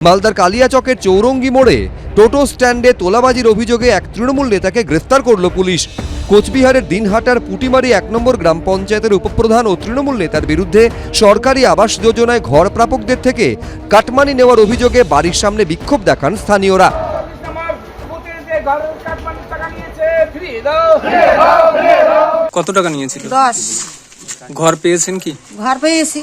মালদার কালিয়াচকের চৌরঙ্গি মোড়ে টোটো স্ট্যান্ডে তোলাবাজির অভিযোগে এক তৃণমূল নেতাকে গ্রেফতার করল পুলিশ। কোচবিহারের দিনহাটার পুটিমারি ১ নম্বর গ্রাম পঞ্চায়েতের উপপ্রধান ও তৃণমূল নেতার বিরুদ্ধে সরকারি আবাস যোজনায় ঘর প্রাপকদের থেকে কাটমানি নেওয়ার অভিযোগে বাড়ির সামনে বিক্ষোভ দেখান স্থানীয়রা। কত টাকা নিয়েছিল? 10। ঘর পেয়েছেন কি? ঘর পেয়েছি।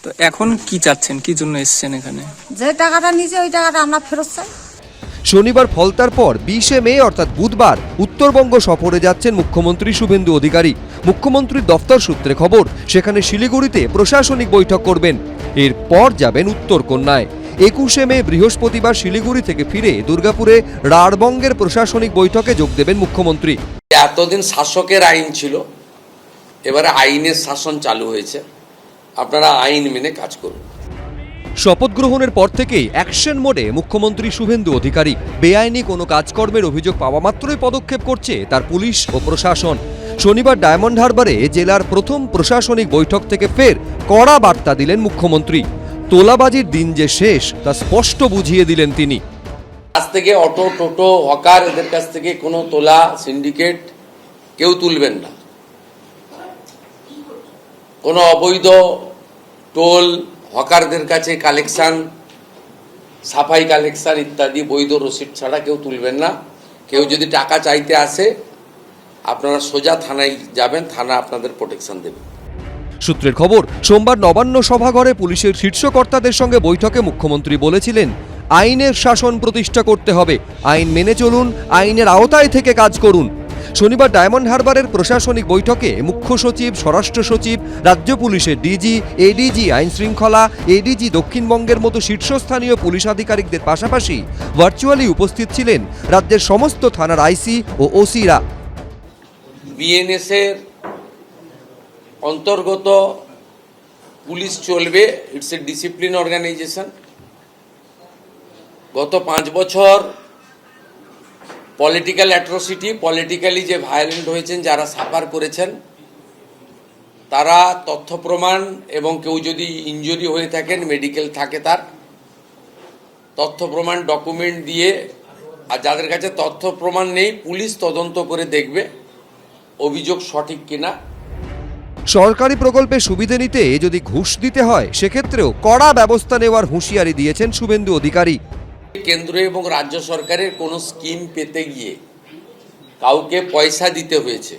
তো এখন কি চাচ্ছেন, কি জন্য এসেছেন এখানে? যে টাকাটা নিয়েছে ওই টাকাটা আমরা ফেরত চাই। শনিবার ফলতার পর 20শে মে অর্থাৎ বুধবার উত্তরবঙ্গ সফরে যাচ্ছেন মুখ্যমন্ত্রী শুভেন্দু অধিকারী। মুখ্যমন্ত্রীর দফতর সূত্রে খবর, সেখানে শিলিগুড়িতে প্রশাসনিক বৈঠক করবেন। এরপর যাবেন উত্তরকন্যায়। 21শে মে বৃহস্পতিবার শিলিগুড়ি থেকে ফিরে দুর্গাপুরে রাঢ়বঙ্গের প্রশাসনিক বৈঠকে যোগ দেবেন মুখ্যমন্ত্রী। এতদিন শাসকের আইন ছিল, এবারে আইনের শাসন চালু হয়েছে, আপনারা আইন মেনে কাজ করুন। শপথ গ্রহণের পর থেকেই অ্যাকশন মোডে মুখ্যমন্ত্রী শুভেন্দু অধিকারী। বেআইনি কোনো কাজকর্মের অভিযোগ পাওয়া মাত্রই পদক্ষেপ করছে তার পুলিশ ও প্রশাসন। শনিবার ডায়মন্ড হারবারে জেলার প্রথম প্রশাসনিক বৈঠক থেকে ফের কড়া বার্তা দিলেন মুখ্যমন্ত্রী। তোলাবাজির দিন যে শেষ তা স্পষ্ট বুঝিয়ে দিলেন তিনি। আজ থেকে অটো, টোটো, হকার এদের কাছ থেকে কোনো তোলা, সিন্ডিকেট কেউ তুলবেন না। কোনো অবৈধ টোল, হকারদের কাছে কালেকশন, সাফাই কালেকশন ইত্যাদি বৈধ রসিদ ছাড়া কেউ তুলবেন না। কেউ যদি টাকা চাইতে আসে আপনারা সোজা থানায় যাবেন, থানা আপনাদের প্রোটেকশন দেবে। সূত্রের খবর, সোমবার নবান্ন সভাঘরে পুলিশের শীর্ষ কর্তাদের সঙ্গে বৈঠকে মুখ্যমন্ত্রী বলেছিলেন, আইনের শাসন প্রতিষ্ঠা করতে হবে, আইন মেনে চলুন, আইনের আওতায় থেকে কাজ করুন। শনিবার ডায়মন্ড হারবারের প্রশাসনিক বৈঠকে মুখ্য সচিব, স্বরাষ্ট্র সচিব, রাজ্য পুলিশের ডিজি, এডিজি আইন শৃঙ্খলা, এডিজি দক্ষিণবঙ্গের মতো শীর্ষস্থানীয় পুলিশ আধিকারিকদের পাশাপাশি ভার্চুয়ালি উপস্থিত ছিলেন রাজ্যের সমস্ত থানার আইসি ও ওসিরা। বিএনএস এর অন্তর্গত পুলিশ চলবে, ইটস এ ডিসিপ্লিন অর্গানাইজেশন। গত 5 বছর পলিটিক্যাল অ্যাট্রোসিটি, পলিটিক্যালি যে ভায়োলেন্ট হয়েছেন, যারা সাফার করেছেন, তারা তথ্য প্রমাণ এবং কেউ যদি ইনজুরি হয়ে থাকেন, মেডিকেল থাকে, তার তথ্য প্রমাণ ডকুমেন্ট দিয়ে, আর যাদের কাছে তথ্য প্রমাণ নেই পুলিশ তদন্ত করে দেখবে অভিযোগ সঠিক কিনা। সরকারি প্রকল্পে সুবিধে নিতে যদি ঘুষ দিতে হয় সেক্ষেত্রেও কড়া ব্যবস্থা নেওয়ার হুঁশিয়ারি দিয়েছেন শুভেন্দু অধিকারী। কেন্দ্র এবং রাজ্য সরকারের কোনো স্কিম পেতে গিয়ে কাউকে পয়সা দিতে হয়েছে,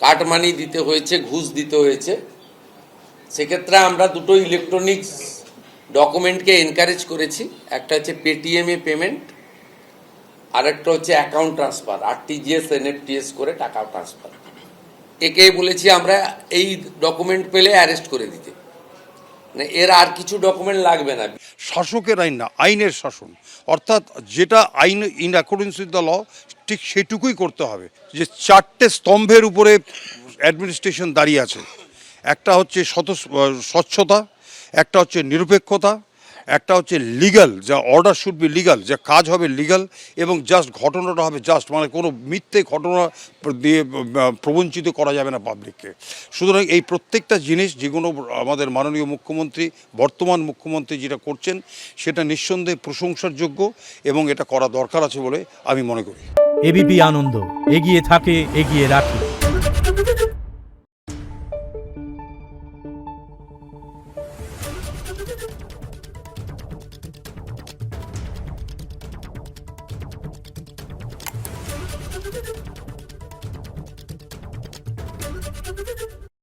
কাটমানি দিতে হয়েছে, ঘুষ দিতে হয়েছে, সেক্ষেত্রে আমরা দুটো ইলেকট্রনিক্স ডকুমেন্টকে এনকারেজ করেছি। একটা হচ্ছে পেটিএম এ পেমেন্ট, আর একটা হচ্ছে অ্যাকাউন্ট ট্রান্সফার, আরটিজিএস, এনএফটিএস করে টাকা ট্রান্সফার। একে বলেছি আমরা এই ডকুমেন্ট পেলে অ্যারেস্ট করে দিতে, এর আর কিছু ডকুমেন্ট লাগবে না। শাসকের আইন না, আইনের শাসন, অর্থাৎ যেটা আইন in accordance with the law, ঠিক সেটুকুই করতে হবে। যে 4টে স্তম্ভের উপরে অ্যাডমিনিস্ট্রেশন দাঁড়িয়ে আছে, একটা হচ্ছে স্বচ্ছতা, একটা হচ্ছে নিরপেক্ষতা, একটা হচ্ছে লিগাল, যা অর্ডার শুড বি লিগাল, যা কাজ হবে লিগাল, এবং জাস্ট ঘটনাটা হবে জাস্ট, মানে কোনো মিথ্যে ঘটনা দিয়ে প্রবঞ্চিত করা যাবে না পাবলিককে। সুতরাং এই প্রত্যেকটা জিনিস যেগুলো আমাদের মাননীয় মুখ্যমন্ত্রী, বর্তমান মুখ্যমন্ত্রী যেটা করছেন, সেটা নিঃসন্দেহে প্রশংসার যোগ্য এবং এটা করা দরকার আছে বলে আমি মনে করি। এবিপি আনন্দ, এগিয়ে থাকে, এগিয়ে রাখে। Thank you.